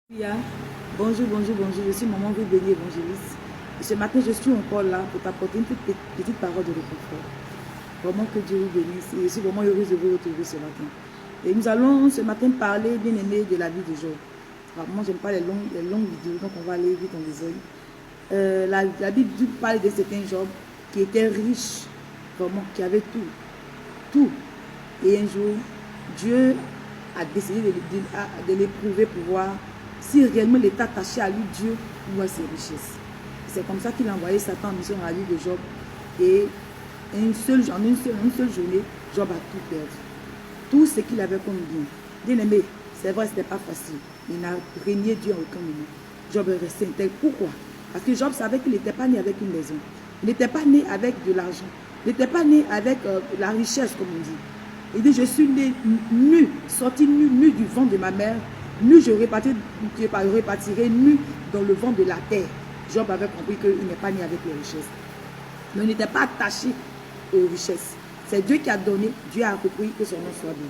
Alléluia. Bonjour, bonjour, bonjour. Je suis Maman Béni Évangéliste. Et ce matin, je suis encore là pour t'apporter une petite parole de réconfort. Vraiment que Dieu vous bénisse. Et je suis vraiment heureuse de vous retrouver ce matin. Et nous allons ce matin parler, bien aimé, de la vie de Job. Alors, moi, j'aime pas les longues vidéos, donc on va aller vite en besogne. La Bible parle d'un certain Job qui était riche, vraiment, qui avait tout. Tout. Et un jour, Dieu a décidé de l'éprouver pour voir si réellement il est attaché à lui, Dieu, ou à ses richesses. C'est comme ça qu'il a envoyé Satan en mission dans la vie de Job. Et en une seule journée, Job a tout perdu. Tout ce qu'il avait comme bien. Bien aimé, c'est vrai, ce n'était pas facile. Il n'a régné Dieu en aucun moment. Job est resté intègre. Pourquoi? Parce que Job savait qu'il n'était pas né avec une maison. Il n'était pas né avec de l'argent. Il n'était pas né avec la richesse, comme on dit. Il dit, je suis né nu, sorti nu du ventre de ma mère. Nu, je répartirai nu dans le ventre de la terre. Job avait compris qu'il n'est pas né avec les richesses. Mais il n'était pas attaché aux richesses. C'est Dieu qui a donné, Dieu a repris que son nom soit béni.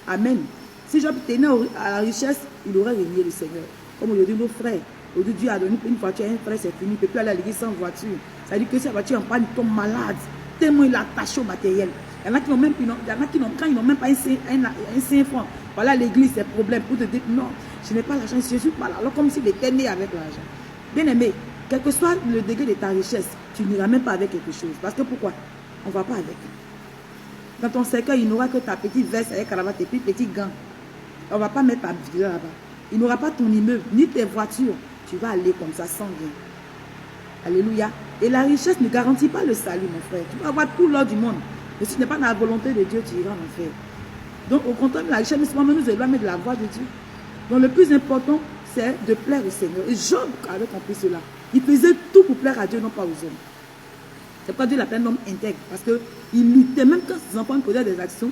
Amen. Si Job était né à la richesse, il aurait régné le Seigneur. Comme aujourd'hui, nos frères, aujourd'hui Dieu a donné une voiture à un frère, c'est fini. Il ne peut plus aller à l'église sans voiture. Ça veut dire que sa voiture en panne, il tombe malade. Tellement il est attaché au matériel. Il y en a qui n'ont même, quand ils n'ont même pas un 5 francs. Voilà l'église, c'est problème. Pour te dire, non, je n'ai pas l'argent, je suis pas là. Alors comme s'il était né avec l'argent. Bien aimé, quel que soit le degré de ta richesse, tu n'iras même pas avec quelque chose. Parce que pourquoi? On ne va pas avec. Dans ton cercueil, il n'aura que ta petite veste avec cravate et puis petit gant. On ne va pas mettre ta vie là-bas. Il n'aura pas ton immeuble, ni tes voitures. Tu vas aller comme ça sans rien. Alléluia. Et la richesse ne garantit pas le salut, mon frère. Tu vas avoir tout l'or du monde. Mais si tu n'es pas dans la volonté de Dieu, tu iras en enfer. Donc, au contraire, la richesse nous éloigne de la voie de Dieu. Donc, le plus important, c'est de plaire au Seigneur. Et Job avait compris cela. Il faisait tout pour plaire à Dieu, non pas aux hommes. C'est pourquoi Dieu l'appelle un homme intègre. Parce qu'il luttait, même quand ses enfants posaient des actions,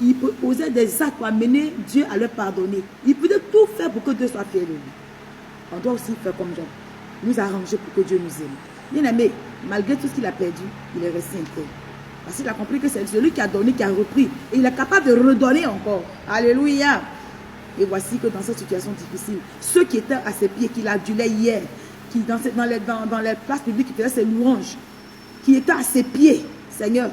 il posait des actes pour amener Dieu à leur pardonner. Il faisait tout faire pour que Dieu soit fier de lui. On doit aussi faire comme Job. Nous arranger pour que Dieu nous aime. Bien aimé, malgré tout ce qu'il a perdu, il est resté intègre. Parce qu'il a compris que c'est celui qui a donné, qui a repris. Et il est capable de redonner encore. Alléluia. Et voici que dans cette situation difficile, ceux qui étaient à ses pieds, qu'il adulait hier, qui dans les places publiques, qui faisaient ses louanges, qui étaient à ses pieds, Seigneur,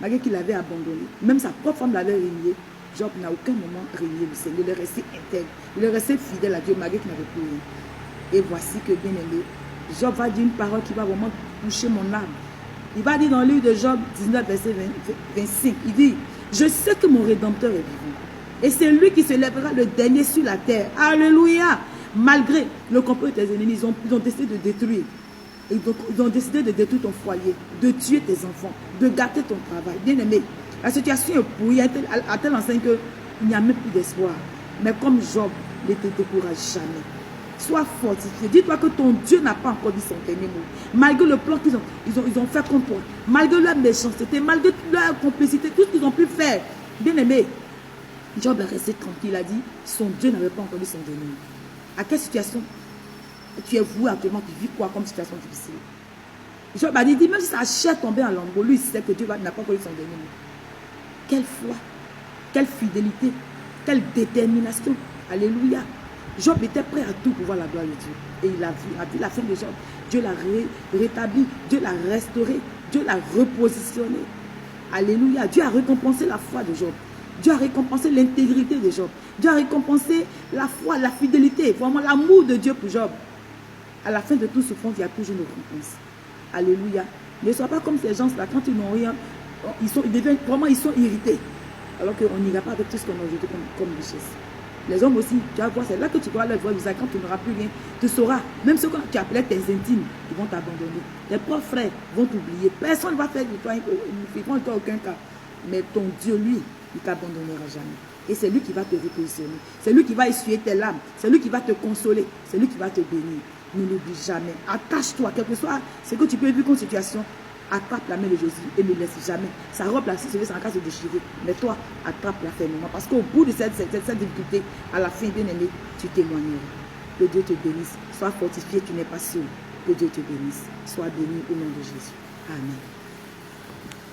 malgré qu'il avait abandonné, même sa propre femme l'avait régné, Job n'a aucun moment régné le Seigneur. Il est resté intègre. Il est resté fidèle à Dieu, malgré qu'il n'avait plus rien. Et voici que, bien aimé, Job va dire une parole qui va vraiment toucher mon âme. Il va dire dans le livre de Job 19, verset 25, il dit, je sais que mon Rédempteur est vivant. Et c'est lui qui se lèvera le dernier sur la terre. Alléluia. Malgré le complot de tes ennemis, ils ont décidé de détruire. Ils ont décidé de détruire ton foyer, de tuer tes enfants, de gâter ton travail. Bien aimé, la situation est pourrie à tel enseigne qu'il n'y a même plus d'espoir. Mais comme Job, ne te décourage jamais. Sois fortifié. Dis-toi que ton Dieu n'a pas encore dit son dernier mot. Malgré le plan qu'ils ont fait contre toi, malgré leur méchanceté, malgré leur complicité, tout ce qu'ils ont pu faire. Bien aimé, Job est resté tranquille. Il a dit, son Dieu n'avait pas encore dit son dernier mot. À quelle situation tu es voué actuellement, tu vis quoi comme situation difficile? Job a dit, même si sa chair tombait en lambeaux, lui il sait que Dieu n'a pas encore dit son dernier mot. Quelle foi, quelle fidélité, quelle détermination. Alléluia. Job était prêt à tout pour voir la gloire de Dieu. Et il a vu la fin de Job. Dieu l'a rétabli, Dieu l'a restauré, Dieu l'a repositionné. Alléluia. Dieu a récompensé la foi de Job. Dieu a récompensé l'intégrité de Job. Dieu a récompensé la foi, la fidélité, vraiment l'amour de Dieu pour Job. À la fin de tout souffrance, il y a toujours une récompense. Alléluia. Ne sois pas comme ces gens-là, quand ils n'ont rien, ils sont irrités. Alors qu'on n'ira pas avec tout ce qu'on a aujourd'hui comme richesse. Les hommes aussi, tu vas voir, c'est là que tu pourras leur voir, quand tu n'auras plus rien, tu sauras, même ceux que tu appelais tes intimes, ils vont t'abandonner. Tes propres frères vont t'oublier. Personne ne va faire de toi, ils ne feront de toi aucun cas. Mais ton Dieu, lui, il ne t'abandonnera jamais. Et c'est lui qui va te repositionner. C'est lui qui va essuyer tes larmes. C'est lui qui va te consoler. C'est lui qui va te bénir. Ne l'oublie jamais. Attache-toi, quel que soit ce que tu peux vivre comme situation. Attrape la main de Jésus et ne laisse jamais. Sa robe là, si c'est en cas de déchirer. Mais toi, attrape-la fermement. Parce qu'au bout de cette difficulté, à la fin, bien aimé, tu t'éloigneras. Que Dieu te bénisse. Sois fortifié, tu n'es pas seul. Que Dieu te bénisse. Sois béni au nom de Jésus. Amen.